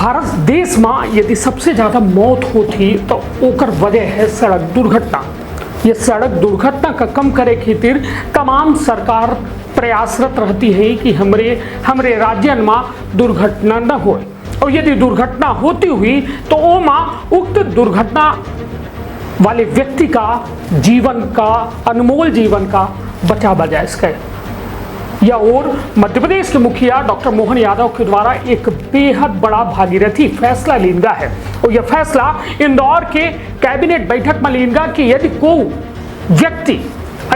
भारत देश में यदि सबसे ज़्यादा मौत होती तो ओकर वजह है सड़क दुर्घटना। ये सड़क दुर्घटना का कम करे खातिर तमाम सरकार प्रयासरत रहती है कि हमरे राज्यन में दुर्घटना न हो, और यदि दुर्घटना होती हुई तो वो माँ उक्त दुर्घटना वाले व्यक्ति का जीवन का, अनमोल जीवन का बचा जाए इसका। या और मध्य प्रदेश के मुखिया डॉक्टर मोहन यादव के द्वारा एक बेहद बड़ा भागीरथी फैसला लिया है, और यह फैसला इंदौर के कैबिनेट बैठक में लिया कि यदि कोई व्यक्ति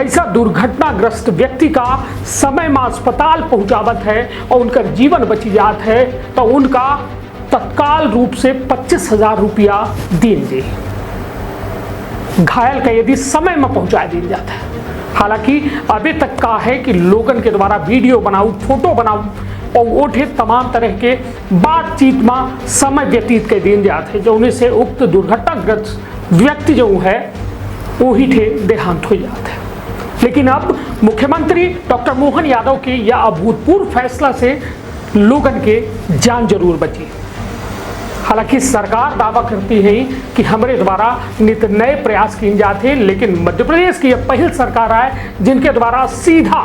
ऐसा दुर्घटनाग्रस्त व्यक्ति का समय में अस्पताल पहुंचावत है और उनका जीवन बची जात है तो उनका तत्काल रूप से 25,000 रुपया दीजिए। घायल का यदि समय में पहुंचा दिया जाता है। हालांकि अभी तक का है कि लोगन के द्वारा वीडियो बनाऊ, फोटो बनाऊ और उठे तमाम तरह के बातचीत में समय व्यतीत कर दिए जाते हैं, जो उन्हें से उक्त दुर्घटनाग्रस्त व्यक्ति जो है वो ही थे देहांत हो जाते हैं। लेकिन अब मुख्यमंत्री डॉक्टर मोहन यादव के यह अभूतपूर्व फैसला से लोगन के जान जरूर बची। हालांकि सरकार दावा करती है कि हमारे द्वारा नित नए प्रयास किए जाते हैं, लेकिन मध्य प्रदेश की यह पहली सरकार है जिनके द्वारा सीधा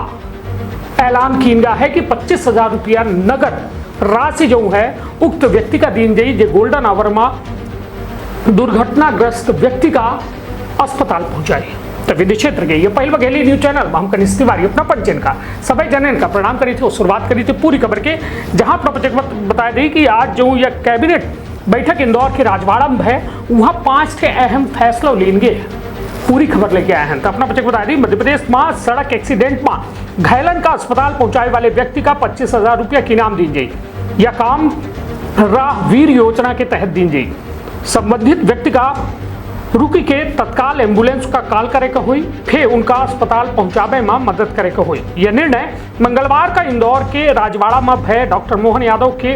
ऐलान किया गया है कि 25,000 रुपया नगद राशि जो है उक्त व्यक्ति का दी जाए जो गोल्डन आवर में दुर्घटनाग्रस्त व्यक्ति का अस्पताल पहुंचाए। तो विदेश क्षेत्र के ये पहल बघेली न्यूज चैनल हम कनिष्ठ तिवारी अपना पंचन का सभी जनन का प्रणाम करी थे और शुरुआत करी थी पूरी खबर के, जहां अपना बताया दी कि आज जो यह कैबिनेट बैठक इंदौर के राजवाड़ा में है वहाँ 5 अहम फैसला लेंगे। पूरी खबर लेके आए हैं। तो अपना बच्चे को बता दी मध्य प्रदेश में सड़क एक्सीडेंट में घायलन का अस्पताल पहुंचाए वाले व्यक्ति का 25,000 रुपया की इनाम दी जाए। यह काम राहवीर योजना के तहत दी जाए। संबंधित व्यक्ति का रुकी के तत्काल एम्बुलेंस का कॉल करे का हुई, फिर उनका अस्पताल पहुंचावे में मदद करे का हुई। यह निर्णय मंगलवार का इंदौर के राजवाड़ा में भय डॉक्टर मोहन यादव के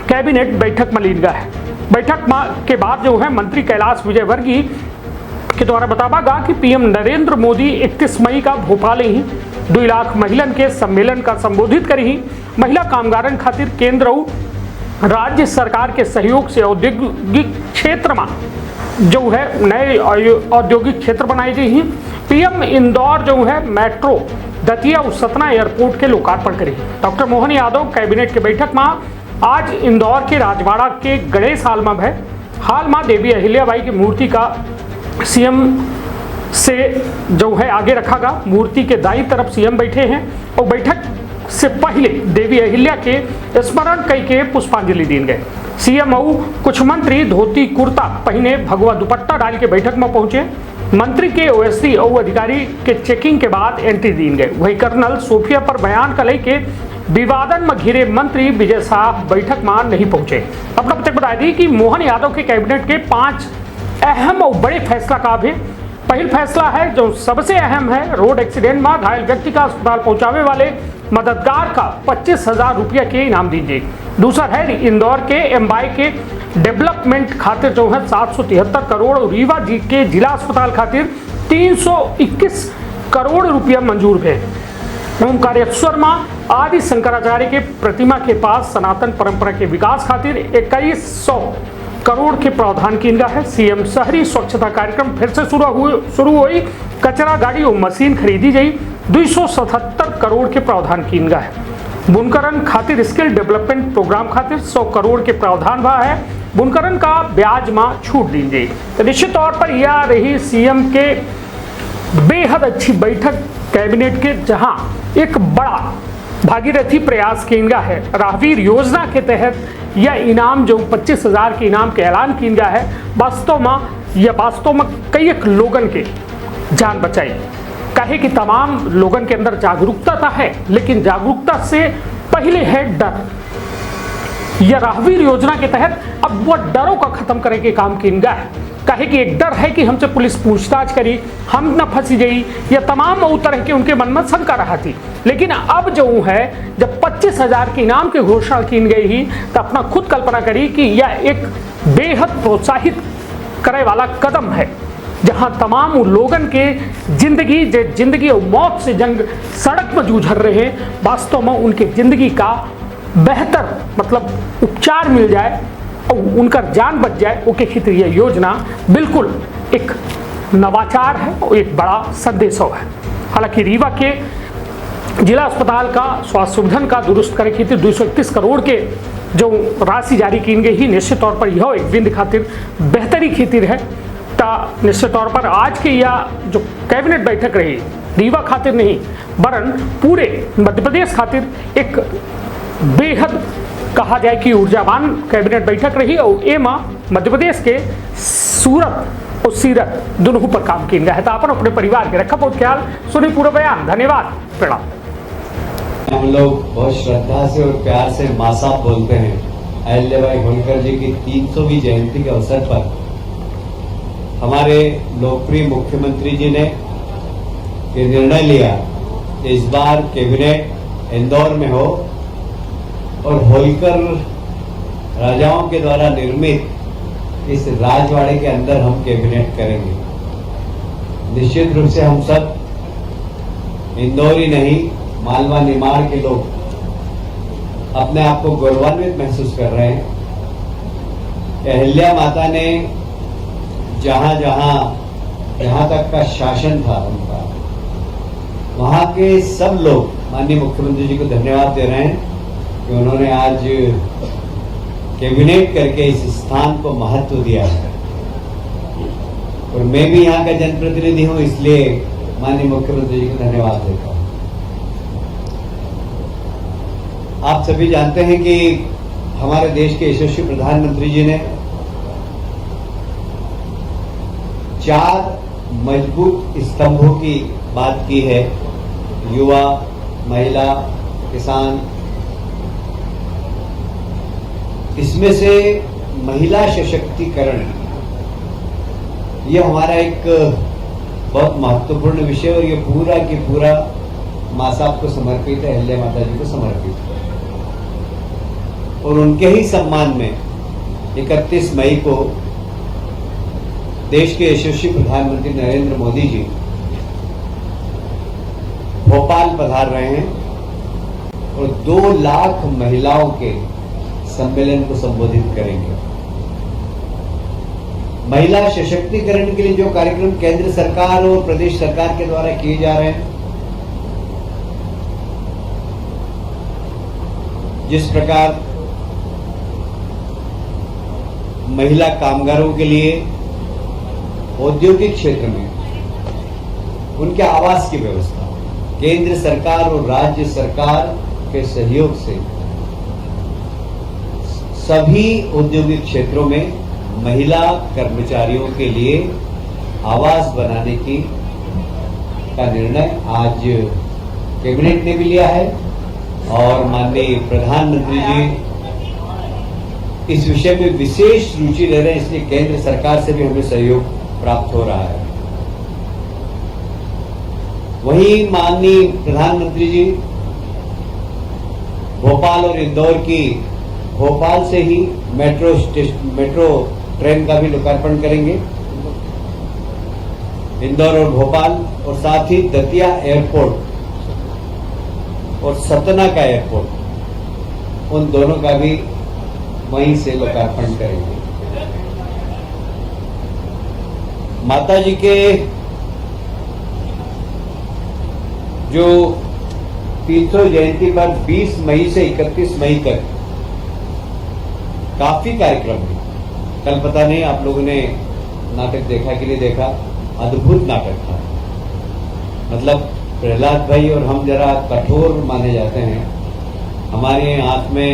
कैबिनेट बैठक में लिया है। बैठक के बाद जो है मंत्री कैलाश विजयवर्गीय के द्वारा बतावा गया कि पीएम नरेंद्र मोदी 31 मई का भोपाल ही 2 लाख महिलन के सम्मेलन का संबोधित करी। महिला कामगारन खातिर केंद्र और राज्य सरकार के सहयोग से औद्योगिक क्षेत्र में जो है नए औद्योगिक क्षेत्र बनाए गए हैं। पीएम इंदौर जो है मेट्रो दतिया और सतना एयरपोर्ट के लोकार्पण करी। डॉक्टर मोहन यादव कैबिनेट के बैठक में आज इंदौर के राजवाड़ा के गणेश हाल में है। हाल में देवी अहिल्याबाई की मूर्ति का सीएम से जो है आगे रखा गया। मूर्ति के दाईं तरफ सीएम बैठे हैं और बैठक से पहले देवी अहिल्या के स्मरण कई के पुष्पांजलि दी गए। सीएम और कुछ मंत्री धोती कुर्ता पहने भगवा दुपट्टा डाल के बैठक में पहुंचे। मंत्री के ओएसडी और अधिकारी के चेकिंग के बाद एंट्री दी गए। वही कर्नल सोफिया पर बयान का लेके विवादन में घिरे मंत्री विजय साहब बैठक में नहीं पहुंचे। अपना पत्र बता दी कि मोहन यादव के कैबिनेट के 5 अहम और बड़े फैसला का भी पहला फैसला है जो सबसे अहम है, रोड एक्सीडेंट में घायल व्यक्ति का अस्पताल पहुंचावे वाले मददगार का 25,000 रुपया के इनाम दीजिए। दूसरा है इंदौर के एमबाई के डेवलपमेंट खातिर जो है 773 करोड़ और रीवा जी के जिला अस्पताल खातिर 321 करोड़ रुपया मंजूर है। ओमकारेश्वर में आदि शंकराचार्य के प्रतिमा के पास सनातन परंपरा के विकास खातिर 2100 करोड़ के प्रावधान किया है। सीएम शहरी स्वच्छता कार्यक्रम फिर से शुरू हुई। कचरा गाड़ी और मशीन खरीदी गई। 277 करोड़ के प्रावधान किया है। बुनकरन खातिर स्किल डेवलपमेंट प्रोग्राम खातिर 100 करोड़ के प्रावधान हुआ है। बुनकरन का ब्याज में छूट दी गई। तो निश्चित तौर पर यह रही सीएम के बेहद अच्छी बैठक कैबिनेट के, जहां एक बड़ा भागीरथी प्रयास किया है। राहवीर योजना के तहत यह इनाम जो 25,000 के इनाम के ऐलान किया गया है, वास्तव में कई लोगन के जान बचाई। कहे कि तमाम लोगन के अंदर जागरूकता तो है, लेकिन जागरूकता से पहले है डर। यह राहवीर योजना के तहत अब वह डरों का खत्म करने के काम किया है। कहे कि एक डर है कि हमसे पुलिस पूछताछ करी, हम न फंसी गई, या तमाम तरह के उनके मन में शंका रहा थी। लेकिन अब जो है जब 25,000 के इनाम की घोषणा की गई ही, तो अपना खुद कल्पना करी कि यह एक बेहद प्रोत्साहित करे वाला कदम है, जहां तमाम लोगन के जिंदगी और मौत से जंग सड़क पर जूझ रहे हैं, वास्तव में उनके जिंदगी का बेहतर मतलब उपचार मिल जाए, उनका जान बच जाए ओके खातिर यह योजना बिल्कुल एक नवाचार है और एक बड़ा संदेश है। हालांकि रीवा के जिला अस्पताल का स्वास्थ्य सुविधन का दुरुस्त करे खातिर 231 करोड़ के जो राशि जारी की गई ही निश्चित तौर पर यह एक बिंद खातिर बेहतरी खातिर है। निश्चित तौर पर आज की यह जो कैबिनेट बैठक रही रीवा खातिर नहीं वरन पूरे मध्य प्रदेश खातिर एक बेहद कहा जाए कि ऊर्जावान कैबिनेट बैठक रही और एमा मध्य प्रदेश के सूरत और सीरत दोनों पर काम किया गया है। तो अपन अपने परिवार के रखा बहुत ख्याल सुनी पूरा बयान। धन्यवाद, प्रणाम। हम लोग बहुत श्रद्धा से और प्यार से मां साहब बोलते हैं। अहिल्याबाई होलकर जी की 300वीं जयंती के अवसर पर हमारे लोकप्रिय मुख्यमंत्री जी ने ये निर्णय लिया इस बार कैबिनेट इंदौर में हो और होलकर राजाओं के द्वारा निर्मित इस राजवाड़े के अंदर हम कैबिनेट करेंगे। निश्चित रूप से हम सब इंदौर ही नहीं मालवा निमाड़ के लोग अपने आप को गौरवान्वित महसूस कर रहे हैं। अहिल्या माता ने जहां तक का शासन था उनका, वहां के सब लोग माननीय मुख्यमंत्री जी को धन्यवाद दे रहे हैं कि उन्होंने आज कैबिनेट करके इस स्थान को महत्व दिया है। और मैं भी यहाँ का जनप्रतिनिधि हूं, इसलिए माननीय मुख्यमंत्री जी को धन्यवाद देता हूं। आप सभी जानते हैं कि हमारे देश के यशस्वी प्रधानमंत्री जी ने 4 मजबूत स्तंभों की बात की है। युवा, महिला, किसान। इसमें से महिला सशक्तिकरण यह हमारा एक बहुत महत्वपूर्ण विषय और ये पूरा की पूरा मां साहब को समर्पित है, अहिल्या माता जी को समर्पित है। और उनके ही सम्मान में 31 मई को देश के यशस्वी प्रधानमंत्री नरेंद्र मोदी जी भोपाल पधार रहे हैं और 2 लाख महिलाओं के सम्मेलन को संबोधित करेंगे। महिला सशक्तिकरण के लिए जो कार्यक्रम केंद्र सरकार और प्रदेश सरकार के द्वारा किए जा रहे हैं, जिस प्रकार महिला कामगारों के लिए औद्योगिक क्षेत्र में उनके आवास की व्यवस्था केंद्र सरकार और राज्य सरकार के सहयोग से सभी औद्योगिक क्षेत्रों में महिला कर्मचारियों के लिए आवास बनाने का निर्णय आज कैबिनेट ने भी लिया है। और माननीय प्रधानमंत्री जी इस विषय में विशेष रुचि ले रहे हैं, इसलिए केंद्र सरकार से भी हमें सहयोग प्राप्त हो रहा है। वहीं माननीय प्रधानमंत्री जी भोपाल और इंदौर की भोपाल से ही मेट्रो ट्रेन का भी लोकार्पण करेंगे। इंदौर और भोपाल और साथ ही दतिया एयरपोर्ट और सतना का एयरपोर्ट, उन दोनों का भी वहीं से लोकार्पण करेंगे। माता जी के जो 300 जयंती पर 20 मई से 31 मई तक काफी कार्यक्रम है। कल पता नहीं आप लोगों ने नाटक देखा कि नहीं देखा, अद्भुत नाटक था। मतलब प्रहलाद भाई और हम जरा कठोर माने जाते हैं, हमारे आंख में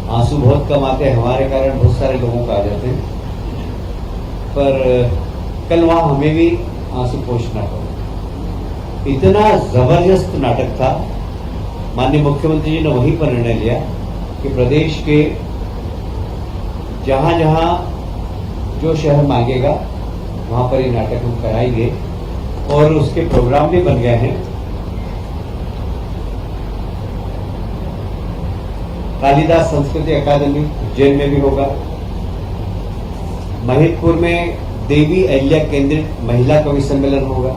आंसू बहुत कम आते हैं, हमारे कारण बहुत सारे लोगों का आ जाते हैं, पर कल वहां हमें भी आंसू पोंछना पड़ा। इतना जबरदस्त नाटक था। माननीय मुख्यमंत्री जी ने वहीं पर निर्णय लिया कि प्रदेश के जहां जहां जो शहर मांगेगा वहां पर ये नाटक हम कराएंगे और उसके प्रोग्राम भी बन गए हैं। कालिदास संस्कृति अकादमी उज्जैन में भी होगा। महिदपुर में देवी अहिल्या केंद्रित महिला कवि सम्मेलन होगा।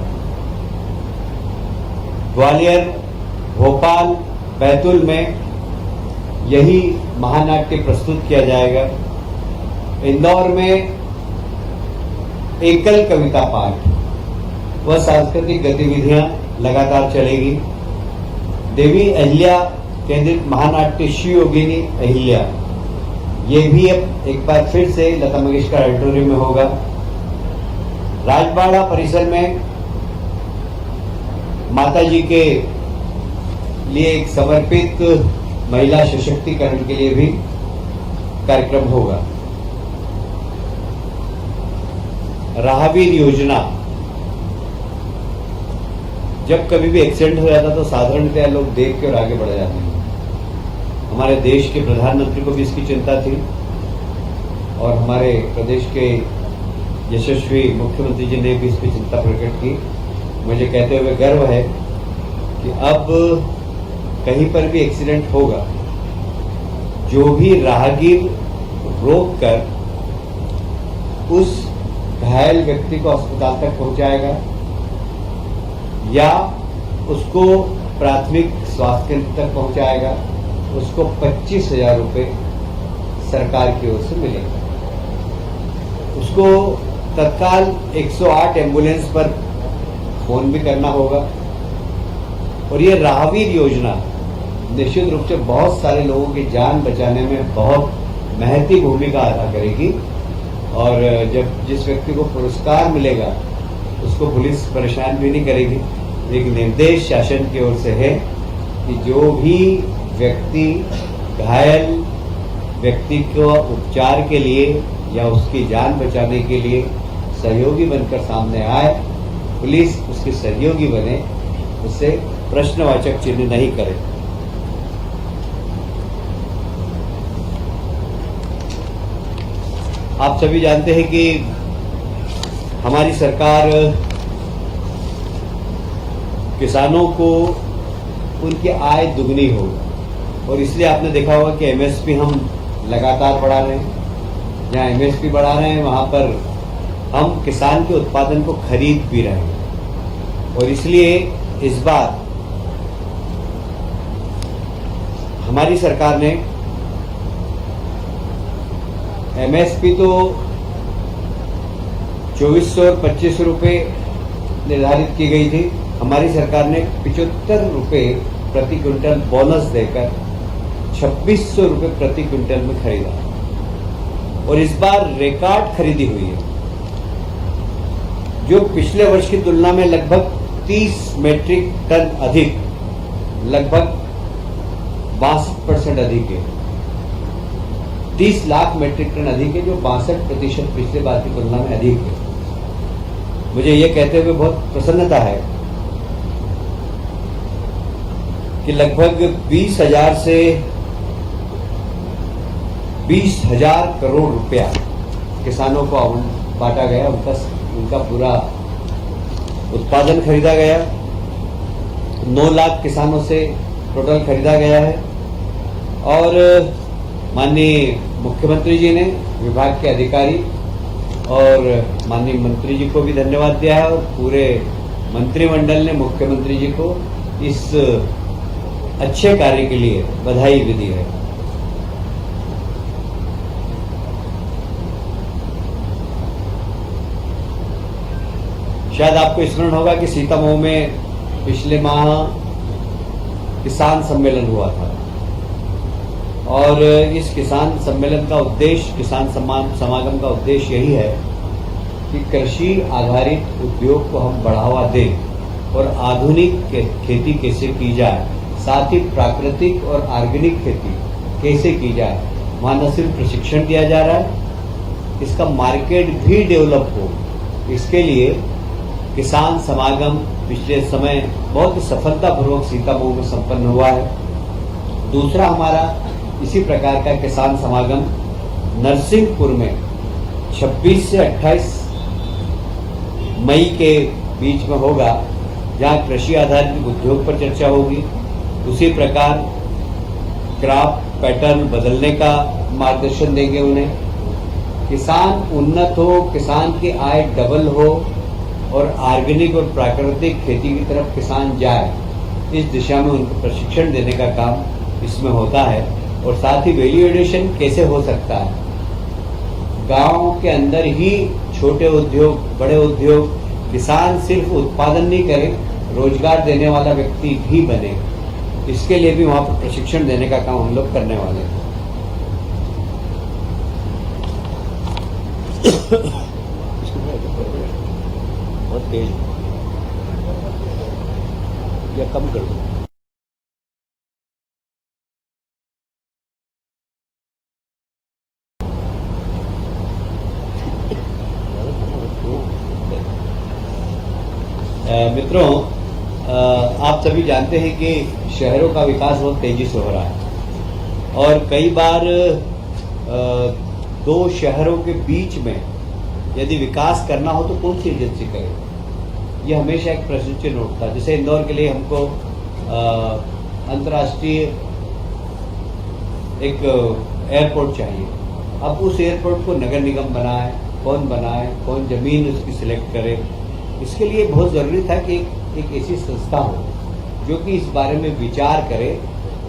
ग्वालियर, भोपाल, बैतूल में यही महानाट्य प्रस्तुत किया जाएगा। इंदौर में एकल कविता पाठ व सांस्कृतिक गतिविधियां लगातार चलेगी। देवी अहिल्या केंद्रित महानाट्य श्री योगिनी अहिल्या, ये भी अब एक बार फिर से लता मंगेशकर ऑडिटोरियम में होगा। राजबाड़ा परिसर में माता जी के लिए एक समर्पित महिला सशक्तिकरण के लिए भी कार्यक्रम होगा। राहगीर योजना, जब कभी भी एक्सीडेंट हो जाता तो साधारणतः लोग देख के और आगे बढ़ जाते हैं। हमारे देश के प्रधानमंत्री को भी इसकी चिंता थी और हमारे प्रदेश के यशस्वी मुख्यमंत्री जी ने भी इस पर चिंता प्रकट की। मुझे कहते हुए गर्व है कि अब कहीं पर भी एक्सीडेंट होगा, जो भी राहगीर रोक कर उस घायल व्यक्ति को अस्पताल तक पहुंचाएगा या उसको प्राथमिक स्वास्थ्य केंद्र तक पहुंचाएगा, उसको 25,000 रुपये सरकार की ओर से मिलेगा। उसको तत्काल 108 एम्बुलेंस पर फोन भी करना होगा। और ये राहगीर योजना निश्चित रूप से बहुत सारे लोगों की जान बचाने में बहुत महत्वपूर्ण भूमिका अदा करेगी। और जब जिस व्यक्ति को पुरस्कार मिलेगा उसको पुलिस परेशान भी नहीं करेगी। एक निर्देश शासन की ओर से है कि जो भी व्यक्ति घायल व्यक्ति को उपचार के लिए या उसकी जान बचाने के लिए सहयोगी बनकर सामने आए, पुलिस उसके सहयोगी बने, उससे प्रश्नवाचक चिन्ह नहीं करे। आप सभी जानते हैं कि हमारी सरकार किसानों को उनकी आय दुगनी हो, और इसलिए आपने देखा होगा कि एमएसपी हम लगातार बढ़ा रहे हैं। जहां एमएसपी बढ़ा रहे हैं वहां पर हम किसान के उत्पादन को खरीद भी रहे हैं। और इसलिए इस बार हमारी सरकार ने एमएसपी तो 2400 और 2500 रुपये निर्धारित की गई थी। हमारी सरकार ने 75 रुपये प्रति क्विंटल बोनस देकर 2600 रुपये प्रति क्विंटल में खरीदा। और इस बार रिकॉर्ड खरीदी हुई है, जो पिछले वर्ष की तुलना में लगभग 30 मीट्रिक टन अधिक, लगभग 62% अधिक है। 30 लाख मीट्रिक टन अधिक है, जो 62% पिछले बार की तुलना में अधिक है। मुझे ये कहते हुए बहुत प्रसन्नता है कि लगभग 20,000 से 20,000 करोड़ रुपया किसानों को बांटा गया, उनका पूरा उत्पादन खरीदा गया। 9 लाख किसानों से टोटल खरीदा गया है। और माननीय मुख्यमंत्री जी ने, विभाग के अधिकारी और माननीय मंत्री जी को भी धन्यवाद दिया है, और पूरे मंत्रिमंडल ने मुख्यमंत्री जी को इस अच्छे कार्य के लिए बधाई भी दी है। शायद आपको स्मरण होगा कि सीतामऊ में पिछले माह किसान सम्मेलन हुआ था, और इस किसान सम्मेलन का उद्देश्य, किसान समागम का उद्देश्य यही है कि कृषि आधारित उद्योग को हम बढ़ावा दें और आधुनिक खेती कैसे की जाए, साथ ही प्राकृतिक और ऑर्गेनिक खेती कैसे की जाए। वहाँ न सिर्फ प्रशिक्षण दिया जा रहा है, इसका मार्केट भी डेवलप हो। इसके लिए किसान समागम पिछले समय बहुत सफलतापूर्वक सीतामऊ में संपन्न हुआ है। दूसरा हमारा इसी प्रकार का किसान समागम नरसिंहपुर में 26 से 28 मई के बीच में होगा, जहां कृषि आधारित उद्योग पर चर्चा होगी। उसी प्रकार क्रॉप पैटर्न बदलने का मार्गदर्शन देंगे उन्हें। किसान उन्नत हो, किसान की आय डबल हो और ऑर्गेनिक और प्राकृतिक खेती की तरफ किसान जाए, इस दिशा में उनको प्रशिक्षण देने का काम इसमें होता है। और साथ ही वैल्यू एडिशन कैसे हो सकता है, गांव के अंदर ही छोटे उद्योग, बड़े उद्योग, किसान सिर्फ उत्पादन नहीं करे, रोजगार देने वाला व्यक्ति भी बने। इसके लिए भी वहां पर प्रशिक्षण देने का काम हम लोग करने वाले हैं। बहुत तेज या कम कर दो। मित्रों, आप सभी जानते हैं कि शहरों का विकास बहुत तेजी से हो रहा है और कई बार दो शहरों के बीच में यदि विकास करना हो तो कौन सी एजेंसी करे, ये हमेशा एक प्रश्न चिन्ह उठता है। जैसे इंदौर के लिए हमको अंतर्राष्ट्रीय एक एयरपोर्ट चाहिए। अब उस एयरपोर्ट को नगर निगम बनाए, कौन जमीन उसकी सिलेक्ट करे, इसके लिए बहुत जरूरी था कि एक ऐसी संस्था हो जो कि इस बारे में विचार करे,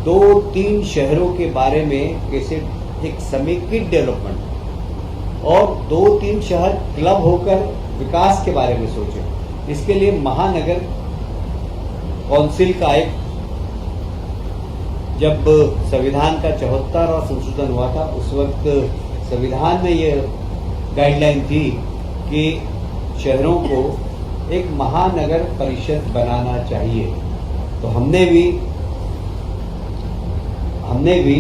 2-3 शहरों के बारे में कैसे एक समेकित डेवलपमेंट और 2-3 शहर क्लब होकर विकास के बारे में सोचे। इसके लिए महानगर काउंसिल का एक, जब संविधान का 74वां संशोधन हुआ था उस वक्त संविधान में ये गाइडलाइन थी कि शहरों को एक महानगर परिषद बनाना चाहिए। तो हमने भी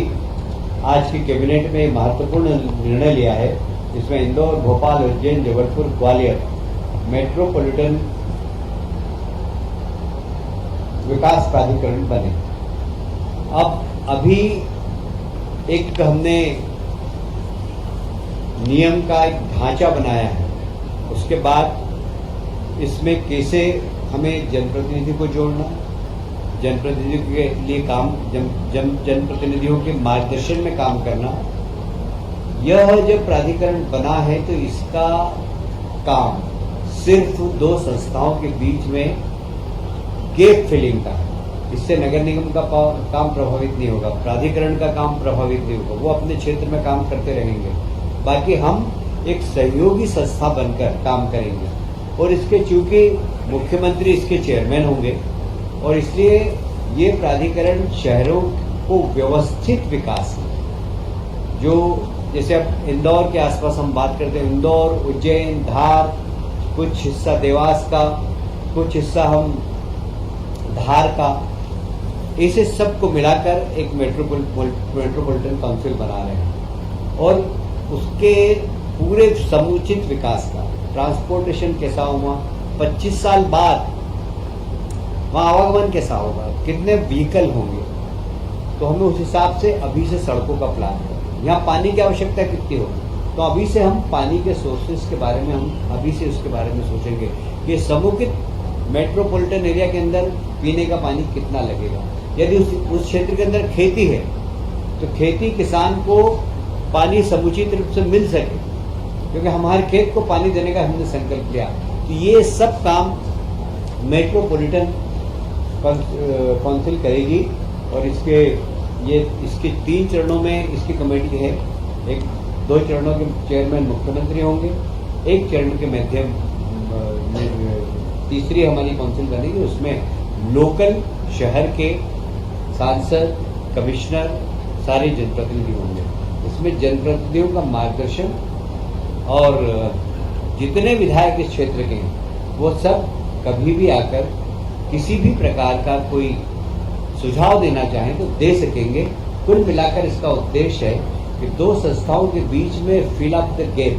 आज की कैबिनेट में महत्वपूर्ण निर्णय लिया है, जिसमें इंदौर, भोपाल, उज्जैन, जबलपुर, ग्वालियर मेट्रोपॉलिटन विकास प्राधिकरण बने। अब अभी एक हमने नियम का एक ढांचा बनाया है, उसके बाद इसमें कैसे हमें जनप्रतिनिधि को जोड़ना, जनप्रतिनिधियों के लिए काम, जनप्रतिनिधियों के मार्गदर्शन में काम करना। यह जब प्राधिकरण बना है तो इसका काम सिर्फ 2 संस्थाओं के बीच में गैप फिलिंग का है। इससे नगर निगम का काम प्रभावित नहीं होगा, प्राधिकरण का काम प्रभावित नहीं होगा, वो अपने क्षेत्र में काम करते रहेंगे। बाकी हम एक सहयोगी संस्था बनकर काम करेंगे और इसके चूंकि मुख्यमंत्री इसके चेयरमैन होंगे और इसलिए ये प्राधिकरण शहरों को व्यवस्थित विकास, जो जैसे अब इंदौर के आसपास हम बात करते हैं, इंदौर, उज्जैन, धार, कुछ हिस्सा देवास का, कुछ हिस्सा हम धार का, इसे सबको मिलाकर एक मेट्रोपॉलिटन काउंसिल बना रहे हैं और उसके पूरे समुचित विकास का, ट्रांसपोर्टेशन कैसा हुआ, 25 साल बाद वहाँ आवागमन कैसा होगा, कितने व्हीकल होंगे, तो हमें उस हिसाब से अभी से सड़कों का प्लान है। यहाँ पानी की आवश्यकता कितनी होगी, तो अभी से हम पानी के सोर्सेज के बारे में हम अभी से उसके बारे में सोचेंगे। ये समुचित मेट्रोपॉलिटन एरिया के अंदर पीने का पानी कितना लगेगा। यदि उस क्षेत्र के अंदर खेती है तो खेती किसान को पानी समुचित रूप से मिल सके, क्योंकि हमारे खेत को पानी देने का हमने संकल्प लिया। तो ये सब काम मेट्रोपॉलिटन काउंसिल करेगी और इसके 3 चरणों में इसकी कमेटी है। 2 चरणों के चेयरमैन मुख्यमंत्री होंगे, 1 चरण के माध्यम तीसरी हमारी काउंसिल बनेगी, उसमें लोकल शहर के सांसद, कमिश्नर, सारे जनप्रतिनिधि होंगे। इसमें जनप्रतिनिधियों का मार्गदर्शन और जितने विधायक इस क्षेत्र के हैं वो सब कभी भी आकर किसी भी प्रकार का कोई सुझाव देना चाहें तो दे सकेंगे। कुल मिलाकर इसका उद्देश्य है कि 2 संस्थाओं के बीच में फिल अप द गैप,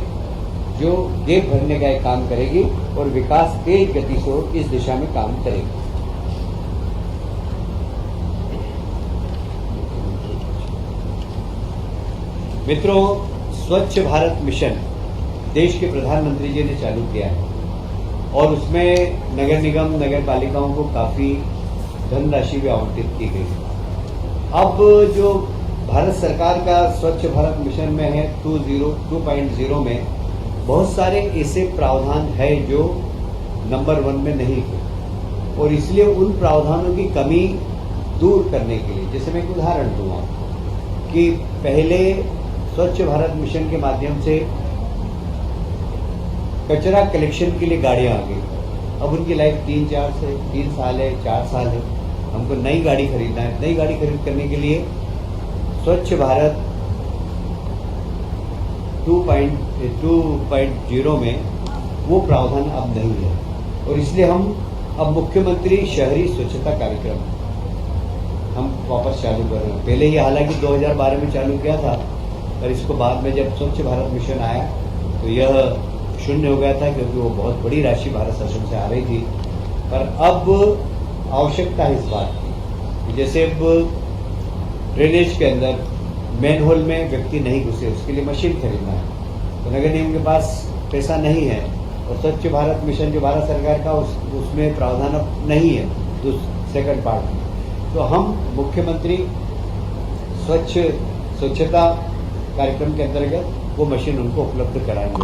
जो गैप भरने का एक काम करेगी और विकास तेज गति से इस दिशा में काम करेगी। मित्रों, स्वच्छ भारत मिशन देश के प्रधानमंत्री जी ने चालू किया है और उसमें नगर निगम, नगर पालिकाओं को काफी धनराशि भी आवंटित की गई। अब जो भारत सरकार का स्वच्छ भारत मिशन में है 2.0 में बहुत सारे ऐसे प्रावधान है जो नंबर 1 में नहीं थे और इसलिए उन प्रावधानों की कमी दूर करने के लिए, जैसे मैं एक उदाहरण दूंगा कि पहले स्वच्छ भारत मिशन के माध्यम से कचरा कलेक्शन के लिए गाड़ियां आ गई। अब उनकी लाइफ 3 साल है, 4 साल है। हमको नई गाड़ी खरीदना है। नई गाड़ी खरीद करने के लिए स्वच्छ भारत 2.0 में वो प्रावधान अब नहीं है, और इसलिए हम अब मुख्यमंत्री शहरी स्वच्छता कार्यक्रम हम वापस चालू कर रहे हैं। पहले ये हालांकि 2012 में चालू किया था, पर इसको बाद में जब स्वच्छ भारत मिशन आया तो यह शून्य हो गया था, क्योंकि वो बहुत बड़ी राशि भारत शासन से आ रही थी। पर अब आवश्यकता है इस बात की, जैसे अब ड्रेनेज के अंदर मेन होल में व्यक्ति नहीं घुसे, उसके लिए मशीन खरीदना है, तो नगर निगम के पास पैसा नहीं है, और स्वच्छ भारत मिशन जो भारत सरकार का उसमें प्रावधान अब नहीं है सेकंड पार्ट में। तो हम मुख्यमंत्री स्वच्छता कार्यक्रम के अंतर्गत वो मशीन उनको उपलब्ध कराएंगे।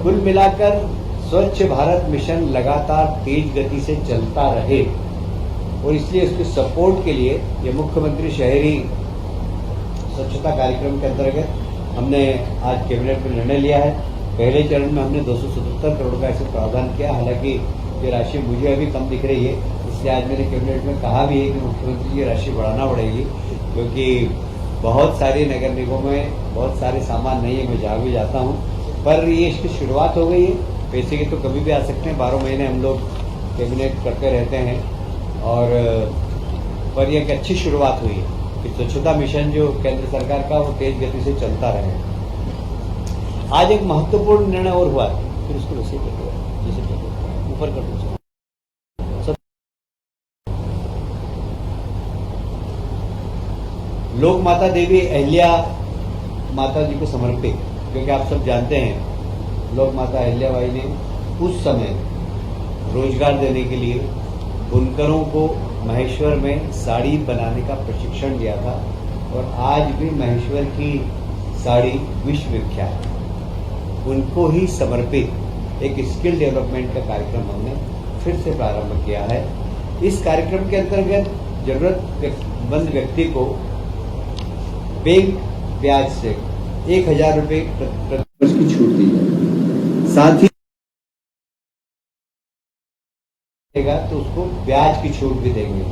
कुल मिलाकर स्वच्छ भारत मिशन लगातार तेज गति से चलता रहे, और इसलिए इसके सपोर्ट के लिए ये मुख्यमंत्री शहरी स्वच्छता कार्यक्रम के अंतर्गत हमने आज कैबिनेट में निर्णय लिया है। पहले चरण में हमने 277 करोड़ का ऐसे प्रावधान किया। हालांकि ये राशि मुझे अभी कम दिख रही है, इसलिए आज मैंने कैबिनेट में कहा भी है कि मुख्यमंत्री जी ये राशि बढ़ाना पड़ेगी, क्योंकि बहुत सारे नगर निगमों में बहुत सारे सामान नहीं है, मैं जहाँ भी जाता हूँ। पर ये इसकी शुरुआत हो गई है। पैसे के तो कभी भी आ सकते हैं, 12 महीने हम लोग कैबिनेट करते रहते हैं, और पर यह एक अच्छी शुरुआत हुई है कि स्वच्छता मिशन जो केंद्र सरकार का वो तेज गति से चलता रहे। आज एक महत्वपूर्ण निर्णय और हुआ, फिर उसको वैसे कर दो, जैसे कर दो, ऊपर कर दो। लोक माता देवी अहिल्या माता जी को समर्पित, क्योंकि आप सब जानते हैं लोक माता अहिल्याबाई ने उस समय रोजगार देने के लिए बुनकरों को महेश्वर में साड़ी बनाने का प्रशिक्षण दिया था, और आज भी महेश्वर की साड़ी विश्व विख्यात है। उनको ही समर्पित एक स्किल डेवलपमेंट का कार्यक्रम हमने फिर से प्रारंभ किया है। इस कार्यक्रम के अंतर्गत जरूरतमंद व्यक्ति को बैंक ब्याज से 1000 रुपये प्रति वर्ष की छूट दी जाएगी। साथ ही तो उसको ब्याज की छूट भी देंगे।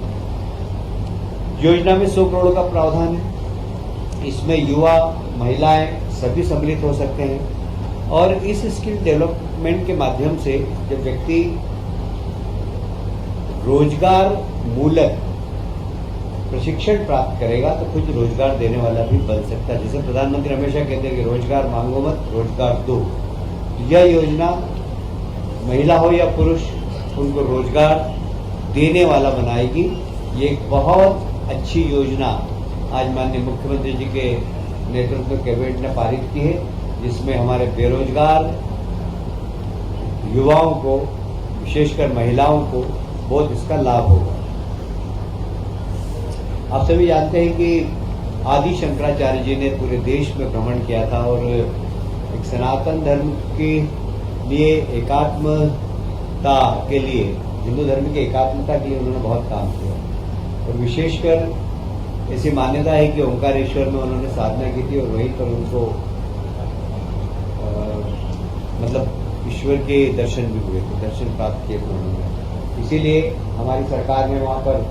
योजना में 100 करोड़ का प्रावधान है। इसमें युवा, महिलाएं सभी सम्मिलित हो सकते हैं, और इस स्किल डेवलपमेंट के माध्यम से जब व्यक्ति रोजगार मूलक प्रशिक्षण प्राप्त करेगा तो खुद रोजगार देने वाला भी बन सकता है। जैसे प्रधानमंत्री हमेशा कहते हैं कि रोजगार मांगो मत, रोजगार दो। यह योजना महिला हो या पुरुष, उनको रोजगार देने वाला बनाएगी। ये एक बहुत अच्छी योजना आज माननीय मुख्यमंत्री जी के नेतृत्व में कैबिनेट ने पारित की है, जिसमें हमारे बेरोजगार युवाओं को, विशेषकर महिलाओं को बहुत इसका लाभ होगा। आप सभी जानते हैं कि आदि शंकराचार्य जी ने पूरे देश में भ्रमण किया था, और एक सनातन धर्म के लिए एकात्मता के लिए, हिंदू धर्म की एकात्मता के लिए उन्होंने बहुत काम किया, और विशेषकर ऐसी मान्यता है कि ओंकारेश्वर में उन्होंने साधना की थी, और वहीं पर उनको मतलब ईश्वर के दर्शन भी हुए थे, दर्शन प्राप्त किए थे उन्होंने। इसीलिए हमारी सरकार ने वहाँ पर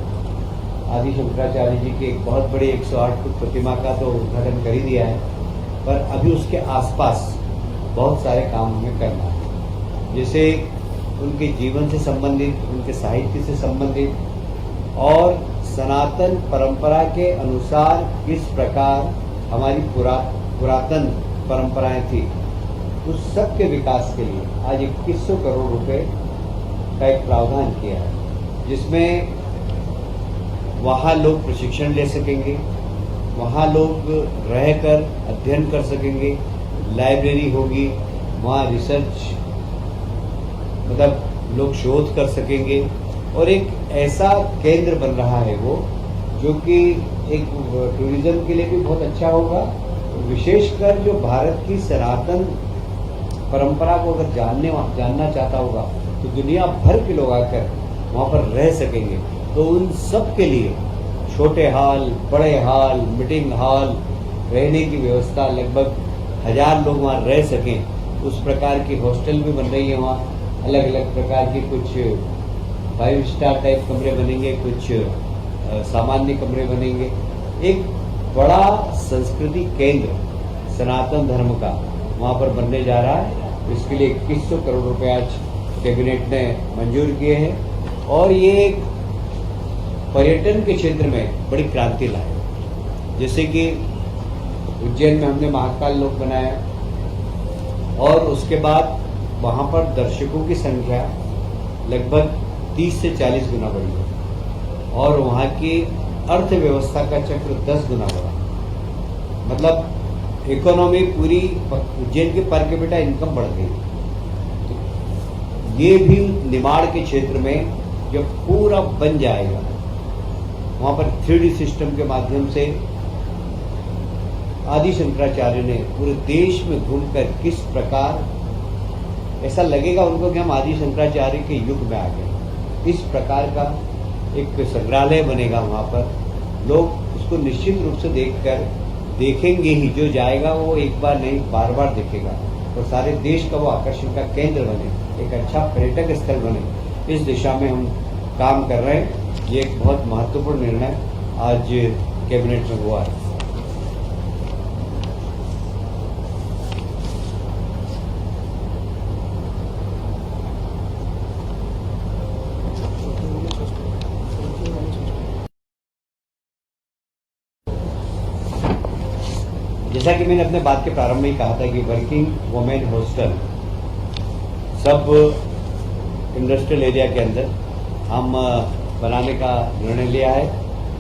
आदि शंकराचार्य जी की एक बहुत बड़ी 108 फुट प्रतिमा का तो उद्घाटन कर ही दिया है, पर अभी उसके आसपास बहुत सारे काम हमें करना है। जैसे उनके जीवन से संबंधित, उनके साहित्य से संबंधित, और सनातन परंपरा के अनुसार किस प्रकार हमारी पुरातन परंपराएं थी, उस सब के विकास के लिए आज 2100 करोड़ रुपए का एक प्रावधान किया है, जिसमें वहाँ लोग प्रशिक्षण ले सकेंगे, वहाँ लोग रहकर अध्ययन कर सकेंगे, लाइब्रेरी होगी, वहाँ रिसर्च मतलब लोग शोध कर सकेंगे, और एक ऐसा केंद्र बन रहा है वो, जो कि एक टूरिज्म के लिए भी बहुत अच्छा होगा। विशेषकर जो भारत की सनातन परंपरा को अगर जानना चाहता होगा तो दुनिया भर के लोग आकर वहाँ पर रह सकेंगे। तो उन सब के लिए छोटे हॉल, बड़े हॉल, मीटिंग हॉल, रहने की व्यवस्था, लगभग 1000 लोग वहाँ रह सकें, उस प्रकार की हॉस्टल भी बन रही है वहाँ। अलग अलग प्रकार की कुछ 5 स्टार टाइप कमरे बनेंगे, कुछ सामान्य कमरे बनेंगे। एक बड़ा संस्कृति केंद्र सनातन धर्म का वहाँ पर बनने जा रहा है। इसके लिए 2100 करोड़ रुपए आज कैबिनेट ने मंजूर किए हैं और ये पर्यटन के क्षेत्र में बड़ी क्रांति लाए। जैसे कि उज्जैन में हमने महाकाल लोक बनाया और उसके बाद वहाँ पर दर्शकों की संख्या लगभग 30 से 40 गुना बढ़ी और वहाँ की अर्थव्यवस्था का चक्र 10 गुना बढ़ा। मतलब इकोनॉमी पूरी उज्जैन की पर कैपिटा इनकम बढ़ गई। तो ये भी निमाड़ के क्षेत्र में जब पूरा बन जाएगा, वहाँ पर 3D सिस्टम के माध्यम से आदि शंकराचार्य ने पूरे देश में घूमकर किस प्रकार ऐसा लगेगा उनको कि हम आदि शंकराचार्य के युग में आ गए। इस प्रकार का एक संग्रहालय बनेगा वहाँ पर। लोग उसको निश्चित रूप से देखेंगे ही। जो जाएगा वो एक बार नहीं बार बार देखेगा और सारे देश का वो आकर्षण का केंद्र बने, एक अच्छा पर्यटक स्थल बने। इस दिशा में हम काम कर रहे हैं। ये एक बहुत महत्वपूर्ण निर्णय आज कैबिनेट में हुआ है। जैसा कि मैंने अपने बात के प्रारंभ में ही कहा था कि वर्किंग वुमेन हॉस्टल सब इंडस्ट्रियल एरिया के अंदर हम बनाने का निर्णय लिया है।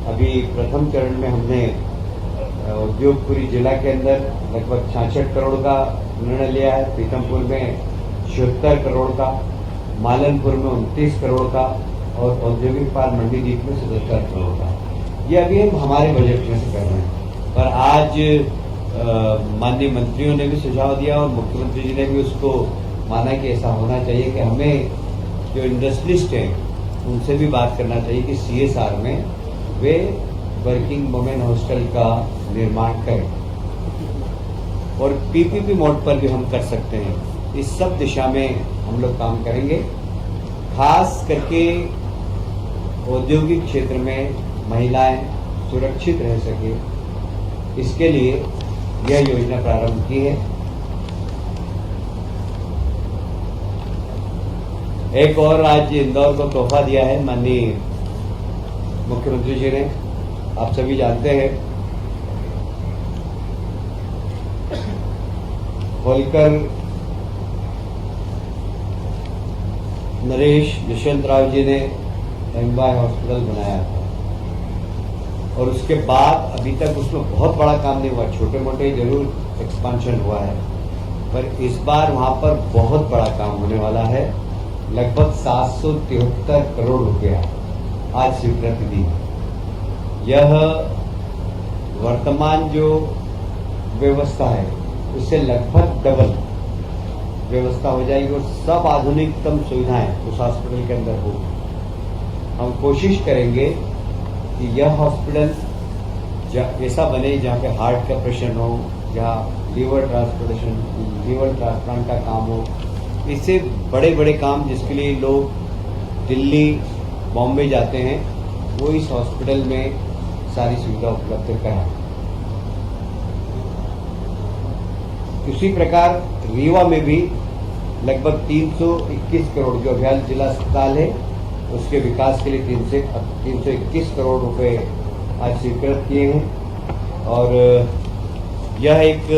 अभी प्रथम चरण में हमने उद्योगपुरी जिला के अंदर लगभग 66 करोड़ का निर्णय लिया है, पीथमपुर में 76 करोड़ का, मालनपुर में 29 करोड़ का और औद्योगिक पार्क मंडीदीप में 77 करोड़ का। ये अभी हम हमारे बजट में से कर रहे हैं। पर आज माननीय मंत्रियों ने भी सुझाव दिया और मुख्यमंत्री जी ने भी उसको माना कि ऐसा होना चाहिए कि हमें जो इंडस्ट्रियलिस्ट हैं उनसे भी बात करना चाहिए कि CSR में वे वर्किंग वुमेन हॉस्टल का निर्माण करें और PPP मोड पर भी हम कर सकते हैं। इस सब दिशा में हम लोग काम करेंगे। खास करके औद्योगिक क्षेत्र में महिलाएं सुरक्षित रह सके, इसके लिए यह योजना प्रारंभ की है। एक और आज इंदौर को तोहफा दिया है माननीय मुख्यमंत्री जी ने। आप सभी जानते हैं होलकर नरेश यशवंत राव जी ने एमवाय हॉस्पिटल बनाया था और उसके बाद अभी तक उसमें बहुत बड़ा काम नहीं हुआ, छोटे मोटे जरूर एक्सपांशन हुआ है, पर इस बार वहां पर बहुत बड़ा काम होने वाला है। लगभग 773 करोड़ रुपया आज स्वीकृति दी। यह वर्तमान जो व्यवस्था है उससे लगभग डबल व्यवस्था हो जाएगी और सब आधुनिकतम सुविधाएं उस हॉस्पिटल के अंदर होगी। हम कोशिश करेंगे कि यह हॉस्पिटल ऐसा बने जहाँ पे हार्ट का ऑपरेशन हो, जहाँ लीवर ट्रांसप्लांट का काम हो। इससे बड़े बड़े काम जिसके लिए लोग दिल्ली बॉम्बे जाते हैं वो इस हॉस्पिटल में सारी सुविधा उपलब्ध कराएं। इसी प्रकार रीवा में भी लगभग 321 करोड़ जो अभियान जिला अस्पताल है उसके विकास के लिए 321 करोड़ रुपए आज स्वीकृत किए हैं। और यह एक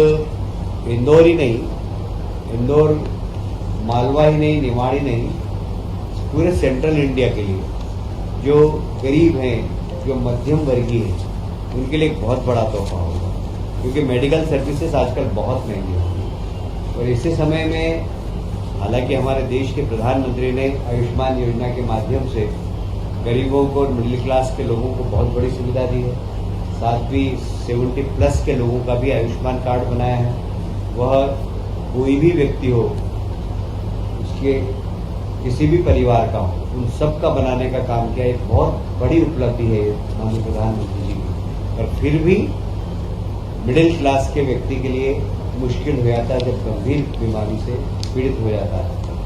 इंदौर ही नहीं, इंदौर मालवा ही नहीं, निमाड़ी नहीं, पूरे सेंट्रल इंडिया के लिए जो गरीब हैं, जो मध्यम वर्गीय हैं, उनके लिए एक बहुत बड़ा तोहफा होगा, क्योंकि मेडिकल सर्विसेज आजकल बहुत महंगी होगी। और इसी समय में हालांकि हमारे देश के प्रधानमंत्री ने आयुष्मान योजना के माध्यम से गरीबों को और मिडिल क्लास के लोगों को बहुत बड़ी सुविधा दी है। साथ ही 70+ के लोगों का भी आयुष्मान कार्ड बनाया है। वह कोई भी व्यक्ति हो, उसके किसी भी परिवार का हो, उन सब का बनाने का काम किया। एक बहुत बड़ी उपलब्धि है माननीय प्रधानमंत्री जी की। और फिर भी मिडिल क्लास के व्यक्ति के लिए मुश्किल हो जाता है जब गंभीर बीमारी से पीड़ित हो जाता है।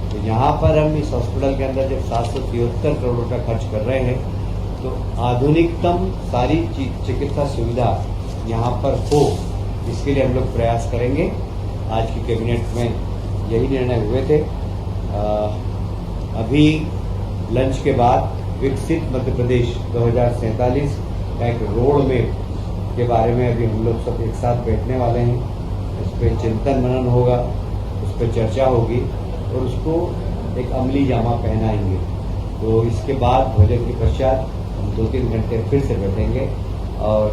तो यहाँ पर हम इस हॉस्पिटल के अंदर जब 773 करोड़ रुपया खर्च कर रहे हैं तो आधुनिकतम सारी चिकित्सा सुविधा यहाँ पर हो, इसके लिए हम लोग प्रयास करेंगे। आज की कैबिनेट में यही निर्णय हुए थे। अभी लंच के बाद विकसित मध्य प्रदेश 2047 का एक रोड मैप के बारे में अभी हम लोग सब एक साथ बैठने वाले हैं। उस पर चिंतन मनन होगा, उस पर चर्चा होगी और उसको एक अमली जामा पहनाएंगे। तो इसके बाद भोजन के पश्चात हम 2-3 घंटे फिर से बैठेंगे और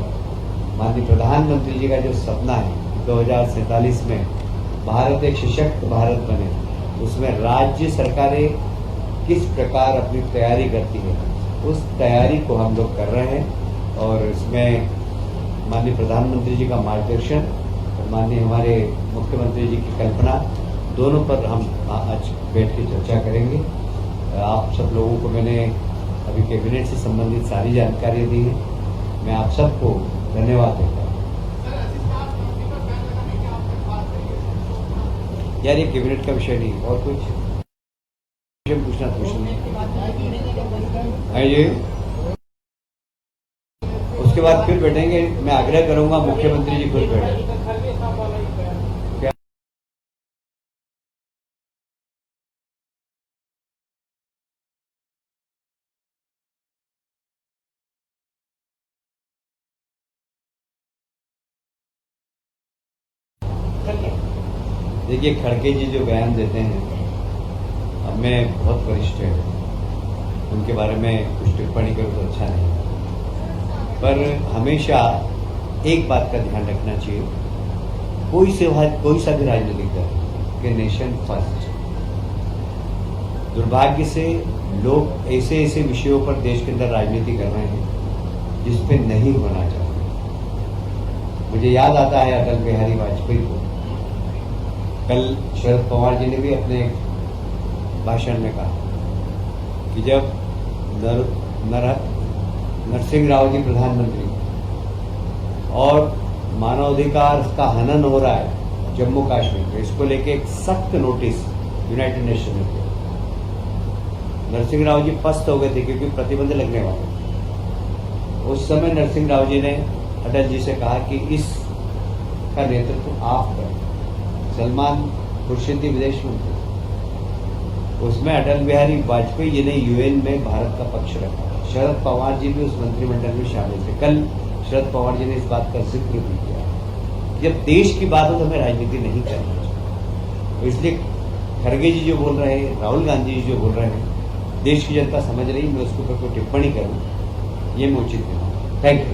माननीय प्रधानमंत्री जी का जो सपना है 2047 में भारत एक सशक्त भारत बने, उसमें राज्य सरकारें किस प्रकार अपनी तैयारी करती है, उस तैयारी को हम लोग कर रहे हैं। और इसमें माननीय प्रधानमंत्री जी का मार्गदर्शन और माननीय हमारे मुख्यमंत्री जी की कल्पना, दोनों पर हम आज बैठ के चर्चा करेंगे। आप सब लोगों को मैंने अभी कैबिनेट से संबंधित सारी जानकारी दी है। मैं आप सबको धन्यवाद देता हूँ। यार ये कैबिनेट का विषय नहीं, और कुछ पूछना है ये, उसके बाद फिर बैठेंगे। मैं आग्रह करूंगा मुख्यमंत्री जी खुद बैठे। देखिए, खड़गे जी जो बयान देते हैं अब मैं बहुत वरिष्ठ है, उनके बारे में कुछ टिप्पणी करूँ तो अच्छा नहीं, पर हमेशा एक बात का ध्यान रखना चाहिए, कोई सा भी राजनीतिक दल कि नेशन फर्स्ट। दुर्भाग्य से लोग ऐसे ऐसे विषयों पर देश के अंदर राजनीति कर रहे हैं जिस पे नहीं होना चाहिए। मुझे याद आता है अटल बिहारी वाजपेयी को। कल शरद पवार जी ने भी अपने भाषण में कहा कि जब नरसिंह राव जी प्रधानमंत्री और मानवाधिकार का हनन हो रहा है जम्मू कश्मीर में, इसको लेके एक सख्त नोटिस यूनाइटेड नेशन में दिया। नरसिंह राव जी पस्त हो गए थे क्योंकि प्रतिबंध लगने वाले। उस समय नरसिंह राव जी ने अटल जी से कहा कि इसका नेतृत्व आप करें। सलमान खुर्शीद थी विदेश मंत्री, उसमें अटल बिहारी वाजपेयी जी ने यूएन में भारत का पक्ष रखा। शरद पवार जी भी उस मंत्रिमंडल में शामिल थे। कल शरद पवार जी ने इस बात का जिक्र भी किया। जब देश की बात हो तो हमें राजनीति नहीं करनी चाहिए। तो इसलिए खड़गे जी जो बोल रहे हैं, राहुल गांधी जी जो बोल रहे हैं, देश की जनता समझ रही, मैं उसके ऊपर कोई टिप्पणी करूं ये मैं उचित नहीं। Thank you.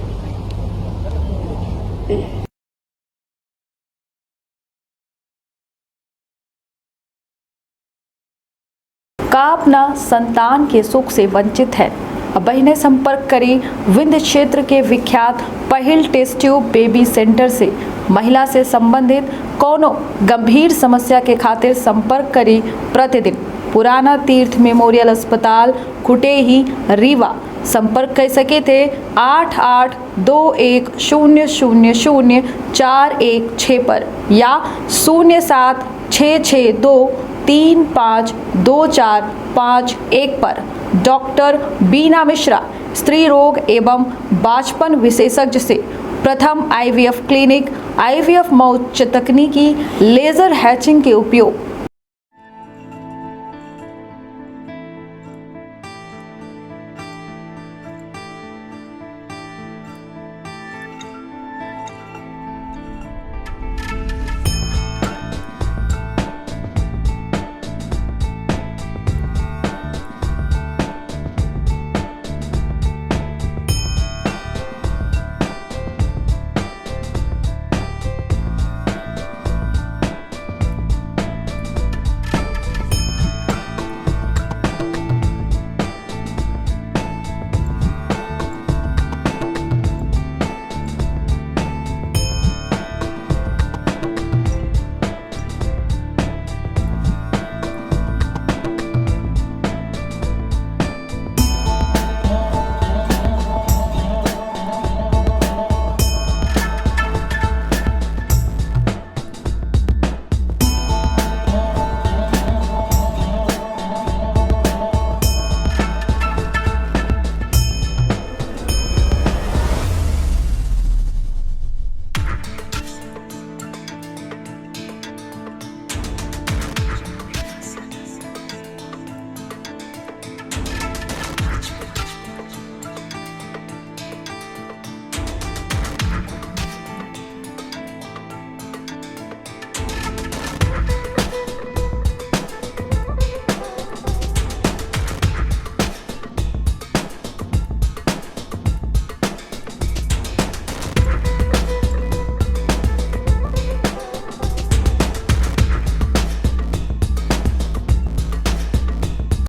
का अपना संतान के सुख से वंचित है, अब बहने संपर्क करें विंध्य क्षेत्र के विख्यात पहिल टेस्ट ट्यूब बेबी सेंटर से। महिला से संबंधित कोनो गंभीर समस्या के खातिर संपर्क करें प्रतिदिन पुराना तीर्थ मेमोरियल अस्पताल कुटेही रीवा। संपर्क कर सके थे 8821000416 पर या 0766235245 पर। डॉक्टर बीना मिश्रा, स्त्री रोग एवं बांझपन विशेषज्ञ से प्रथम IVF क्लिनिक, IVF मौत तकनीकी, लेजर हैचिंग के उपयोग,